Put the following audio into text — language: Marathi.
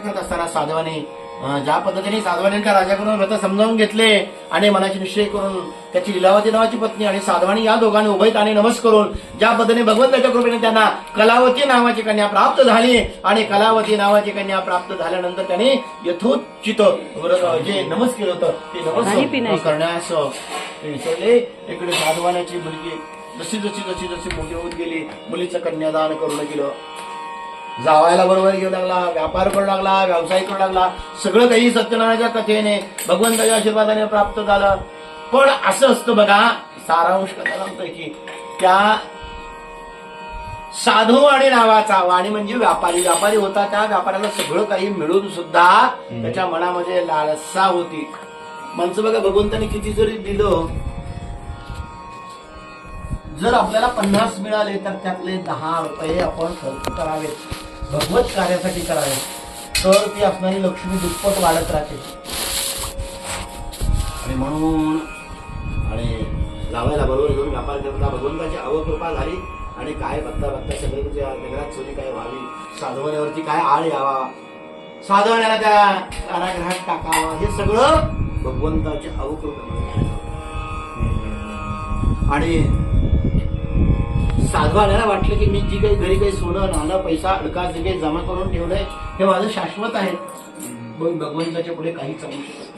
करत असताना साधवाने ज्या पद्धतीने साधवाने त्या राजाकडून व्रत समजावून घेतले आणि मनाचे निश्चय करून त्याची लीलावती नावाची पत्नी आणि साधवानी या दोघांनी उभयताने नमस्कार करून ज्या पद्धतीने भगवंताच्या कृपेने त्यांना कलावती नावाची कन्या प्राप्त झाली आणि कलावती नावाची कन्या प्राप्त झाल्यानंतर त्यांनी यथोचित जे नमस्कार केलं होतं ते नमस्कार करण्यास विसरले. इकडे साधवानाची मुलगी जशी मोठी होत गेली, मुलीचं कन्यादान करून गेलं. जावायला बरोबर घेऊ लागला, व्यापार करू लागला, व्यवसाय करू लागला. सगळं काही सत्यनारायणाच्या कथेने भगवंताच्या आशीर्वादाने प्राप्त झालं. पण असं असतं बघा, सारांश कथा सांगतोय की त्या साधू आणि नावाचा वाणी म्हणजे व्यापारी होता. त्या व्यापाऱ्याला सगळं काही मिळून सुद्धा त्याच्या मनामध्ये लालसा होती. माणसं बघा, भगवंताने किती जरी दिलं, जर आपल्याला 50 मिळाले तर त्यातले 10 रुपये आपण खर्च करावेत, भगवत कार्यासाठी करावे, तर ती असणारी लक्ष्मी दुप्पट वाढत राहते. आणि म्हणून आणि लावायला बरोबर घेऊन व्यापार करता भगवंताची अवकृपा झाली. आणि काय बघता सगळे नगरात सोनी काय व्हावी, साधवण्यावरती काय आळ यावा, साधवण्याला त्या कारागृहात टाकावा, हे सगळं भगवंताची अवकृपा. आणि साधवाला वाटलं की मी जी काही घरी काही सोनं नाणं पैसा अडका जे काही जमा करून ठेवलंय हे माझं शाश्वत आहे, पण भगवंताच्या पुढे काही चालू शकत